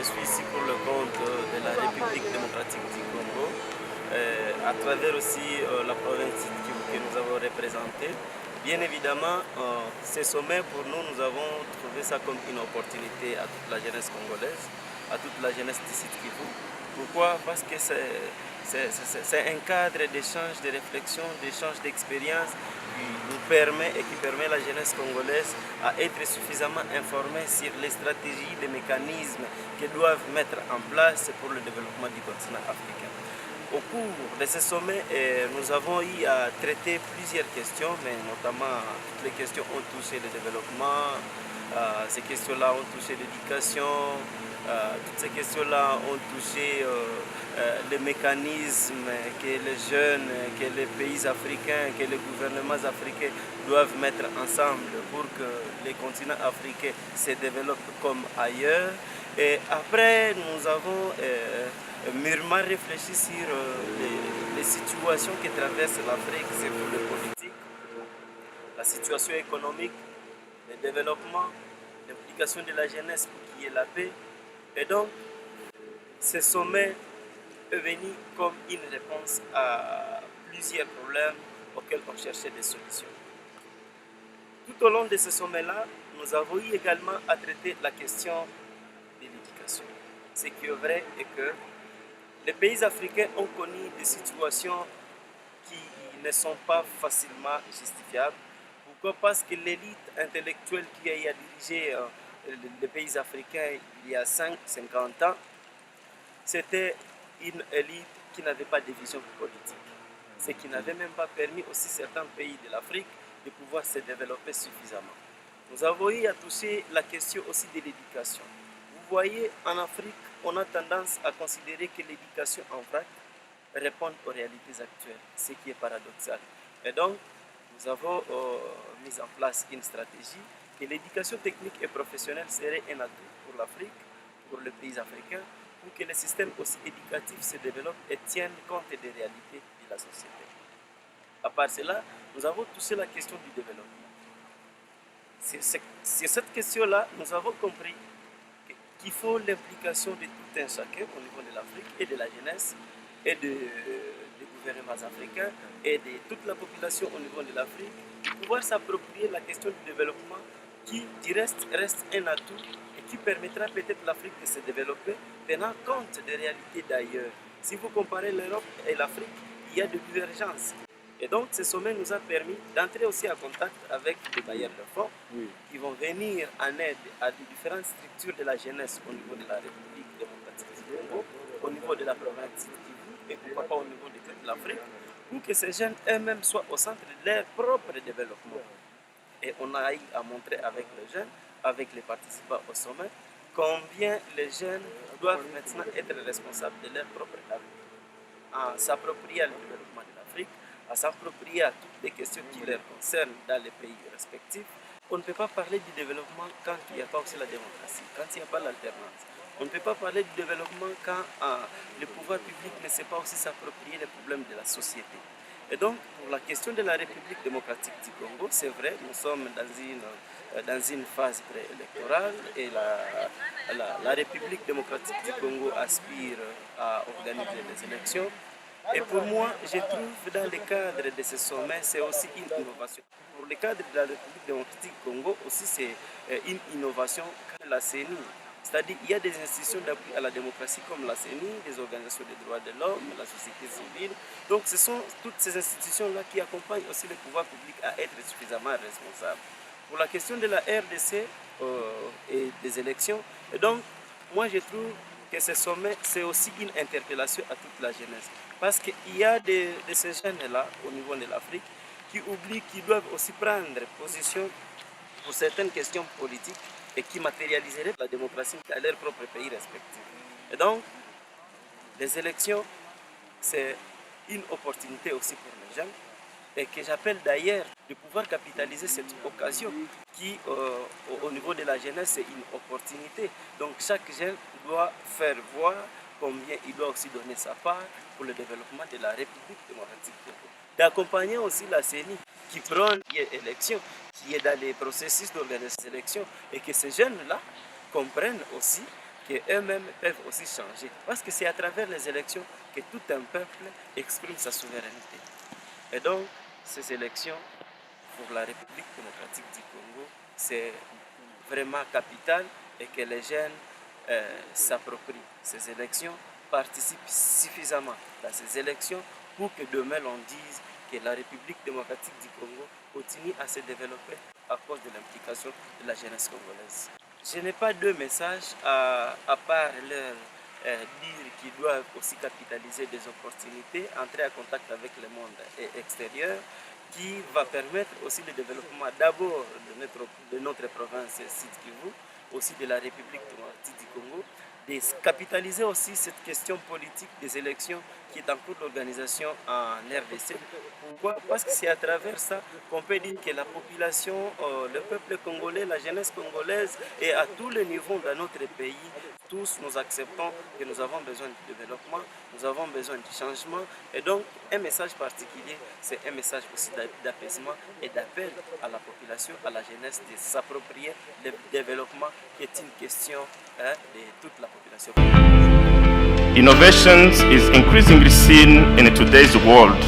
suis ici pour le compte de la République démocratique du Congo, à travers aussi la province que nous avons représentée. Bien évidemment, ce sommet pour nous, nous avons trouvé ça comme une opportunité à toute la jeunesse congolaise, à toute la jeunesse d'ici de Kivu. Pourquoi? Parce que c'est un cadre d'échange, de réflexion, d'échange d'expérience qui nous permet et qui permet à la jeunesse congolaise à être suffisamment informée sur les stratégies, les mécanismes qu'ils doivent mettre en place pour le développement du continent africain. Au cours de ce sommet, nous avons eu à traiter plusieurs questions, mais notamment toutes les questions ont touché le développement, ces questions-là ont touché l'éducation, toutes ces questions-là ont touché les mécanismes que les jeunes, que les pays africains, que les gouvernements africains doivent mettre ensemble pour que les continents africains se développent comme ailleurs. Et après, nous avons mûrement réfléchi sur les situations que traverse l'Afrique, c'est pour le politique, la situation économique, le développement, l'implication de la jeunesse pour qu'il y ait la paix. Et donc, ce sommet est venu comme une réponse à plusieurs problèmes auxquels on cherchait des solutions. Tout au long de ce sommet-là, nous avons eu également à traiter la question de l'éducation. Ce qui est vrai est que les pays africains ont connu des situations qui ne sont pas facilement justifiables. Pourquoi? Parce que l'élite intellectuelle qui a dirigé les pays africains il y a 50 ans, c'était une élite qui n'avait pas de vision politique. Ce qui n'avait même pas permis aussi certains pays de l'Afrique de pouvoir se développer suffisamment. Nous avons eu à toucher la question aussi de l'éducation. Vous voyez, en Afrique, on a tendance à considérer que l'éducation en vrac répond aux réalités actuelles, ce qui est paradoxal. Et donc, nous avons mis en place une stratégie que l'éducation technique et professionnelle serait un atout pour l'Afrique, pour les pays africains, pour que le système aussi éducatif se développe et tienne compte des réalités de la société. À part cela, nous avons touché la question du développement. Sur cette question-là, nous avons compris qu'il faut l'implication de tout un chacun au niveau de l'Afrique et de la jeunesse et des gouvernements africains et de toute la population au niveau de l'Afrique de pouvoir s'approprier la question du développement qui reste un atout et qui permettra peut-être à l'Afrique de se développer tenant compte des réalités d'ailleurs. Si vous comparez l'Europe et l'Afrique, il y a des divergences. Et donc, ce sommet nous a permis d'entrer aussi en contact avec les bailleurs de fonds qui vont venir en aide à des différentes structures de la jeunesse au niveau de la République démocratique du Congo, au niveau de la province du Kivu et pourquoi pas au niveau de toute l'Afrique, pour que ces jeunes eux-mêmes soient au centre de leur propre développement. Et on a eu à montrer avec les jeunes, avec les participants au sommet, combien les jeunes doivent maintenant être responsables de leur propre avenir, à s'approprier le développement de l'Afrique, à s'approprier à toutes les questions qui les concernent dans les pays respectifs. On ne peut pas parler du développement quand il n'y a pas aussi la démocratie, quand il n'y a pas l'alternance. On ne peut pas parler du développement quand le pouvoir public ne sait pas aussi s'approprier les problèmes de la société. Et donc, pour la question de la République démocratique du Congo, c'est vrai, nous sommes dans une phase préélectorale et la République démocratique du Congo aspire à organiser des élections. Et pour moi, je trouve dans le cadre de ce sommet, c'est aussi une innovation. Pour le cadre de la République démocratique du Congo, aussi c'est une innovation quand la CENI. C'est-à-dire qu'il y a des institutions d'appui à la démocratie comme la CENI, des organisations des droits de l'homme, la société civile. Donc ce sont toutes ces institutions-là qui accompagnent aussi le pouvoir public à être suffisamment responsable. Pour la question de la RDC et des élections, et donc moi je trouve que ce sommet, c'est aussi une interpellation à toute la jeunesse. Parce qu'il y a de ces jeunes-là au niveau de l'Afrique qui oublient qu'ils doivent aussi prendre position pour certaines questions politiques et qui matérialiseraient la démocratie dans leur propre pays respectif. Et donc, les élections, c'est une opportunité aussi pour les jeunes et que j'appelle d'ailleurs de pouvoir capitaliser cette occasion qui, au niveau de la jeunesse, c'est une opportunité. Donc chaque jeune doit faire voir combien il doit aussi donner sa part pour le développement de la République démocratique du Congo. D'accompagner aussi la CENI qui prend les élections, qui est dans les processus d'organisation des élections et que ces jeunes-là comprennent aussi qu'eux-mêmes peuvent aussi changer. Parce que c'est à travers les élections que tout un peuple exprime sa souveraineté. Et donc, ces élections pour la République démocratique du Congo, c'est vraiment capital et que les jeunes s'approprient ces élections, participent suffisamment à ces élections pour que demain l'on dise que la République démocratique du Congo continue à se développer à cause de l'implication de la jeunesse congolaise. Je n'ai pas de message à part leur dire qu'ils doivent aussi capitaliser des opportunités, entrer en contact avec le monde extérieur, qui va permettre aussi le développement d'abord de notre province Sud Kivu, aussi de la République démocratique du Congo, de capitaliser aussi cette question politique des élections qui est en cours d'organisation en RDC. Pourquoi? Parce que c'est à travers ça qu'on peut dire que la population, le peuple congolais, la jeunesse congolaise et à tous les niveaux dans notre pays, tous nous acceptons que nous avons besoin de développement, nous avons besoin de changement. Et donc, un message particulier, c'est un message aussi d'apaisement et d'appel à la population, à la jeunesse de s'approprier le développement qui est une question de toute la population. Innovation is increasingly seen in today's world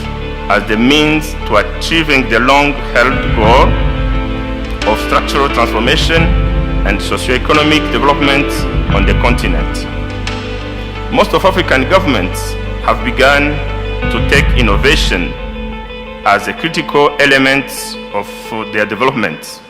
as the means to achieving the long-held goal of structural transformation and socio-economic development on the continent. Most of African governments have begun to take innovation as a critical element of their development.